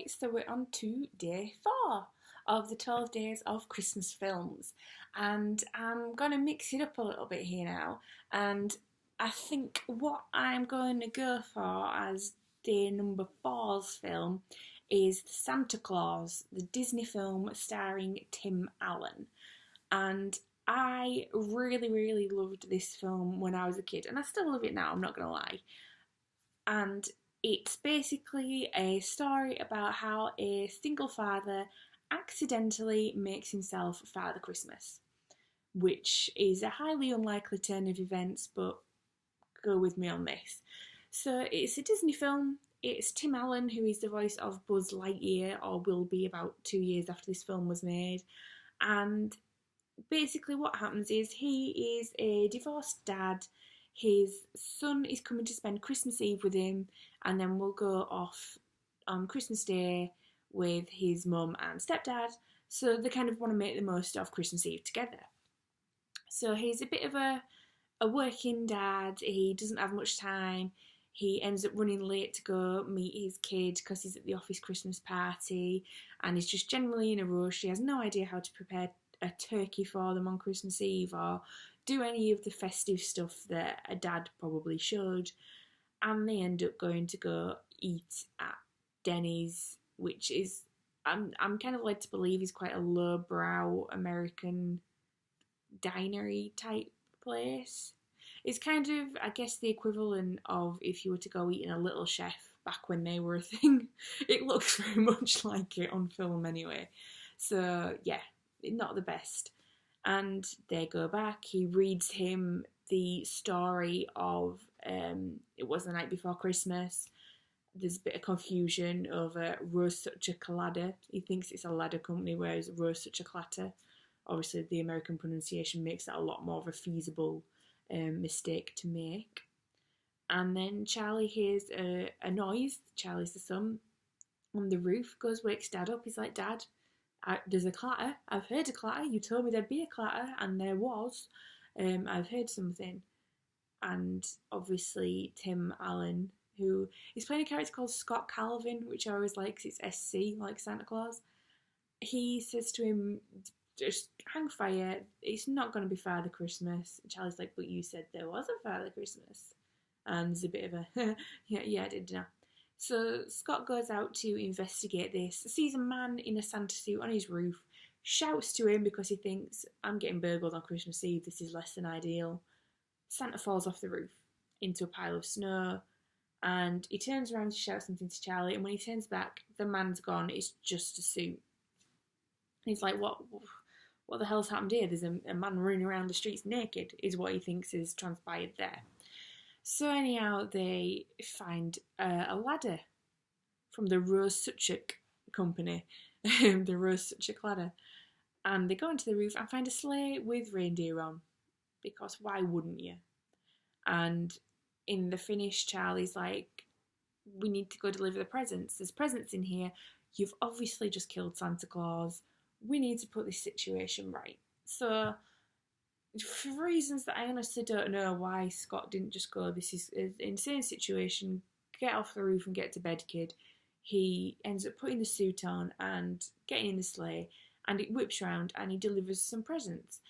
Right, so we're on to day 4 of the 12 days of Christmas films, and I'm going to mix it up a little bit here now. And I think what I'm going to go for as day number four's film is Santa Claus, the Disney film starring Tim Allen. And I really, really loved this film when I was a kid, and I still love it now, I'm not going to lie. And it's basically a story about how a single father accidentally makes himself Father Christmas, which is a highly unlikely turn of events, but go with me on this. So it's a Disney film. It's Tim Allen, who is the voice of Buzz Lightyear, or will be about 2 years after this film was made. And basically what happens is he is a divorced dad. His son is coming to spend Christmas Eve with him, and then we'll go off on Christmas Day with his mum and stepdad. So they kind of want to make the most of Christmas Eve together. So he's a bit of a working dad. He doesn't have much time. He ends up running late to go meet his kid because he's at the office Christmas party, and he's just generally in a rush. He has no idea how to prepare a turkey for them on Christmas Eve or do any of the festive stuff that a dad probably should. And they end up going to go eat at Denny's, which is, I'm kind of led to believe, is quite a lowbrow American dinery type place. It's kind of, I guess, the equivalent of if you were to go eat in a Little Chef back when they were a thing. It looks very much like it on film anyway. So yeah, not the best. And they go back. He reads him the story of It Was the Night Before Christmas. There's a bit of confusion over Rose Such a Clatter. He thinks it's a ladder company, whereas Rose Such a Clatter. Obviously, the American pronunciation makes that a lot more of a feasible mistake to make. And then Charlie hears a noise. Charlie's the son on the roof. Goes, wakes Dad up. He's like, Dad, there's a clatter. I've heard a clatter. You told me there'd be a clatter, and there was. I've heard something. And obviously Tim Allen, who is playing a character called Scott Calvin, which I always like 'cause it's SC, like Santa Claus. He says to him, just hang fire, it's not going to be Father Christmas. And Charlie's like, but you said there was a Father Christmas. And there's a bit of a, yeah, I did know. So Scott goes out to investigate this, sees a man in a Santa suit on his roof, shouts to him because he thinks, I'm getting burgled on Christmas Eve, this is less than ideal. Santa falls off the roof into a pile of snow, and he turns around to shout something to Charlie, and when he turns back, the man's gone, it's just a suit. And he's like, what the hell's happened here? There's a man running around the streets naked, is what he thinks has transpired there. So anyhow, they find a ladder from the Rose Suchuk company, the Rose Suchuk ladder, and they go into the roof and find a sleigh with reindeer on, because why wouldn't you? And in the finish, Charlie's like, we need to go deliver the presents. There's presents in here. You've obviously just killed Santa Claus. We need to put this situation right. So, for reasons that I honestly don't know why Scott didn't just go, this is an insane situation, get off the roof and get to bed, kid. He ends up putting the suit on and getting in the sleigh, and it whips around and he delivers some presents.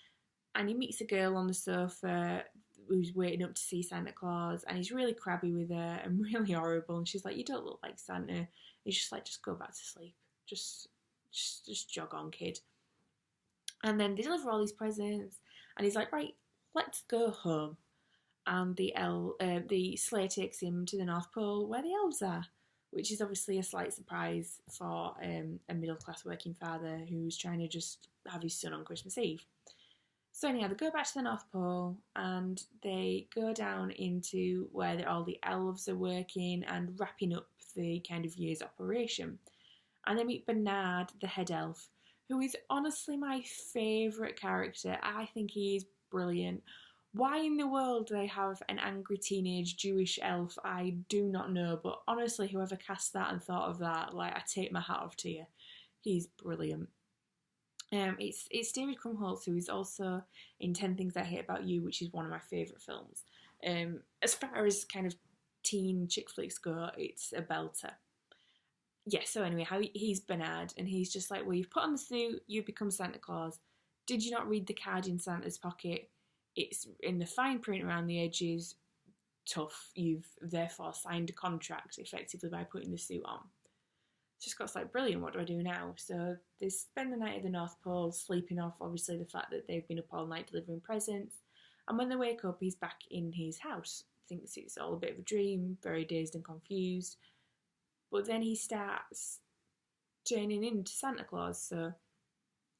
And he meets a girl on the sofa who's waiting up to see Santa Claus, and he's really crabby with her and really horrible, and she's like, you don't look like Santa. He's just like, just go back to sleep. Just jog on, kid. And then they deliver all these presents, and he's like, right, let's go home. And the sleigh takes him to the North Pole where the elves are, which is obviously a slight surprise for a middle-class working father who's trying to just have his son on Christmas Eve. So anyhow, they go back to the North Pole, and they go down into where all the elves are working and wrapping up the kind of year's operation. And they meet Bernard, the head elf, who is honestly my favourite character. I think he is brilliant. Why in the world do they have an angry teenage Jewish elf? I do not know, but honestly, whoever cast that and thought of that, like, I take my hat off to you. He's brilliant. It's David Krumholtz, who is also in 10 Things I Hate About You, which is one of my favourite films. As far as kind of teen chick flicks go, it's a belter. yeah, so anyway, how he's Bernard, and he's just like, well, you've put on the suit, you've become Santa Claus. Did you not read the card in Santa's pocket? It's in the fine print around the edges. Tough. You've therefore signed a contract effectively by putting the suit on. So Scott's like, brilliant, what do I do now? So they spend the night at the North Pole, sleeping off, obviously, the fact that they've been up all night delivering presents. And when they wake up, he's back in his house. Thinks it's all a bit of a dream, very dazed and confused. But then he starts turning into Santa Claus. So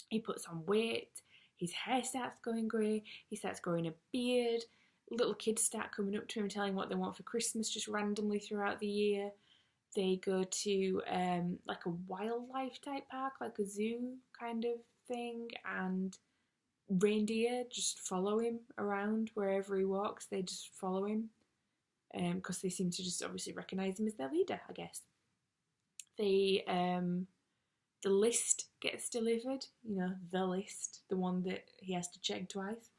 he puts on weight, his hair starts going grey, he starts growing a beard, little kids start coming up to him telling what they want for Christmas just randomly throughout the year. They go to like a wildlife type park, like a zoo kind of thing, and reindeer just follow him around wherever he walks. They just follow him because they seem to just obviously recognise him as their leader, I guess. They the list gets delivered, the list, the one that he has to check twice.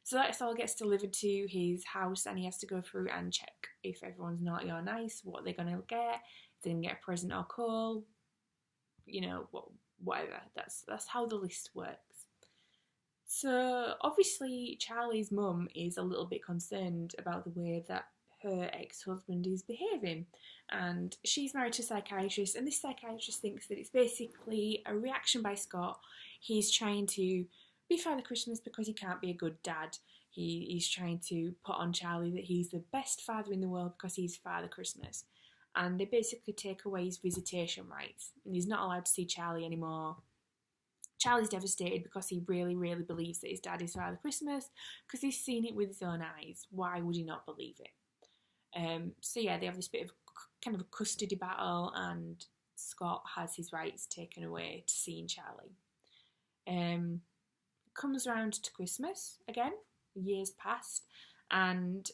So that all gets delivered to his house, and he has to go through and check if everyone's naughty or nice, what they're going to get, if they're going to get a present or call, whatever. That's how the list works. So obviously Charlie's mum is a little bit concerned about the way that her ex-husband is behaving, and she's married to a psychiatrist, and this psychiatrist thinks that it's basically a reaction by Scott. He's trying to be Father Christmas because he can't be a good dad. He's trying to put on Charlie that he's the best father in the world because he's Father Christmas. And they basically take away his visitation rights, and he's not allowed to see Charlie anymore. Charlie's devastated because he really, really believes that his dad is Father Christmas because he's seen it with his own eyes. Why would he not believe it? So yeah, they have this bit of kind of a custody battle, and Scott has his rights taken away to seeing Charlie. Comes around to Christmas again, years past, and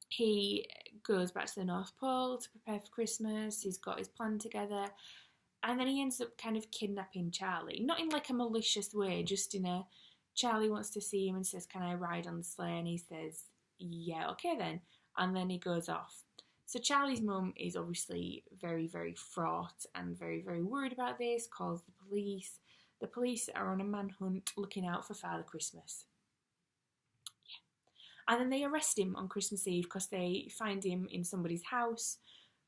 he goes back to the North Pole to prepare for Christmas. He's got his plan together, and then he ends up kind of kidnapping Charlie, not in like a malicious way, just in a Charlie wants to see him and says, can I ride on the sleigh? And he says, yeah, okay then. And then he goes off. So Charlie's mum is obviously very, very fraught and very, very worried about this, calls the police. The police are on a manhunt looking out for Father Christmas. Yeah. And then they arrest him on Christmas Eve because they find him in somebody's house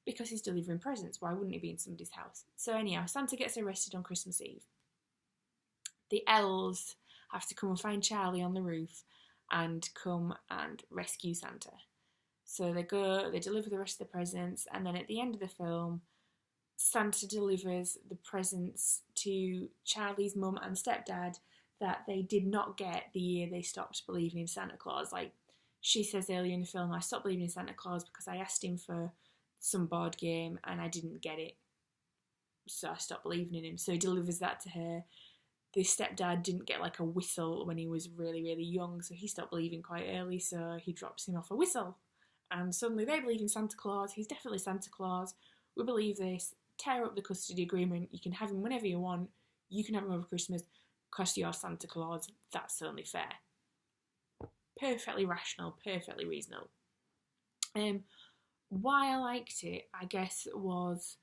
because he's delivering presents. Why wouldn't he be in somebody's house? So anyhow, Santa gets arrested on Christmas Eve. The elves have to come and find Charlie on the roof and come and rescue Santa. So they go, they deliver the rest of the presents, and then at the end of the film, Santa delivers the presents to Charlie's mum and stepdad that they did not get the year they stopped believing in Santa Claus. Like, she says earlier in the film, I stopped believing in Santa Claus because I asked him for some board game and I didn't get it. So I stopped believing in him. So he delivers that to her. The stepdad didn't get like a whistle when he was really, really young, so he stopped believing quite early, so he drops him off a whistle. And suddenly they believe in Santa Claus. He's definitely Santa Claus. We believe this. Tear up the custody agreement. You can have him whenever you want. You can have him over Christmas because you're Santa Claus. That's only fair. Perfectly rational, perfectly reasonable. Why I liked it, I guess, was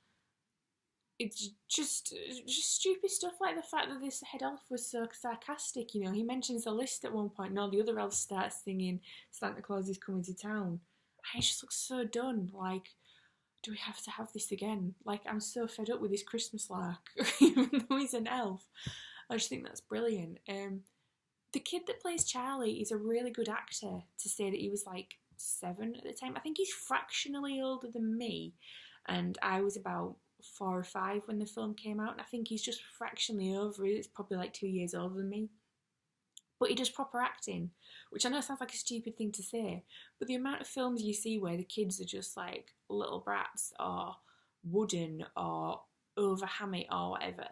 it's just stupid stuff like the fact that this head elf was so sarcastic. He mentions the list at one point, and all the other elves start singing Santa Claus is coming to town. I just look so done. Like, do we have to have this again? Like, I'm so fed up with this Christmas lark, even though he's an elf. I just think that's brilliant. The kid that plays Charlie is a really good actor to say that he was like 7 at the time. I think he's fractionally older than me, and I was about 4 or 5 when the film came out, and I think he's just fractionally over. It's probably like 2 years older than me. But he does proper acting, which I know sounds like a stupid thing to say, but the amount of films you see where the kids are just like little brats or wooden or over hammy or whatever,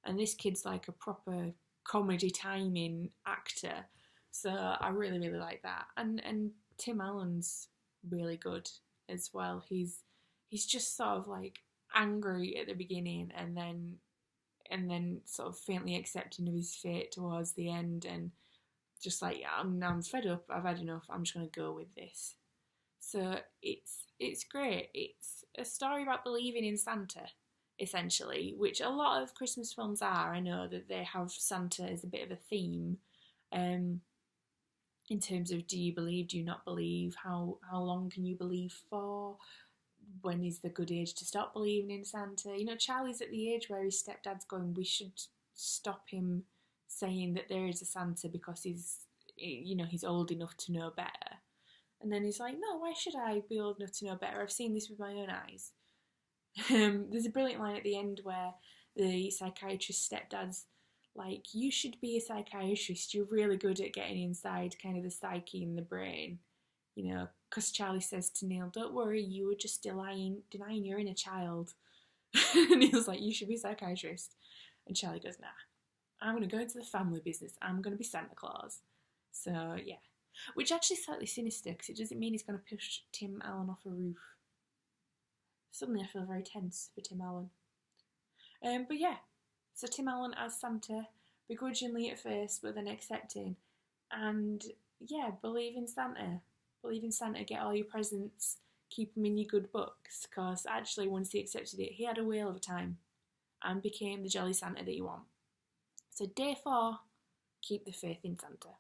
and this kid's like a proper comedy timing actor. So I really, really like that. And Tim Allen's really good as well. He's just sort of like angry at the beginning and then sort of faintly accepting of his fate towards the end, and just like, yeah, I'm fed up, I've had enough, I'm just going to go with this. So it's it's great. It's a story about believing in Santa, essentially, which a lot of Christmas films are. I know that they have Santa as a bit of a theme, um, in terms of do you believe, do you not believe, how long can you believe for, when is the good age to stop believing in Santa? You know, Charlie's at the age where his stepdad's going, we should stop him saying that there is a Santa because he's old enough to know better. And then he's like, no, why should I be old enough to know better? I've seen this with my own eyes. There's a brilliant line at the end where the psychiatrist stepdad's like, you should be a psychiatrist. You're really good at getting inside kind of the psyche and the brain. You know, because Charlie says to Neil, don't worry, you were just denying your inner child. And Neil's like, you should be a psychiatrist. And Charlie goes, nah, I'm going to go into the family business. I'm going to be Santa Claus. So, yeah. Which actually is slightly sinister, because it doesn't mean he's going to push Tim Allen off a roof. Suddenly I feel very tense for Tim Allen. But yeah, so Tim Allen as Santa, begrudgingly at first, but then accepting. And yeah, believe in Santa. Believe in Santa, get all your presents, keep them in your good books, because actually once he accepted it, he had a whale of a time and became the jolly Santa that you want. So day 4, keep the faith in Santa.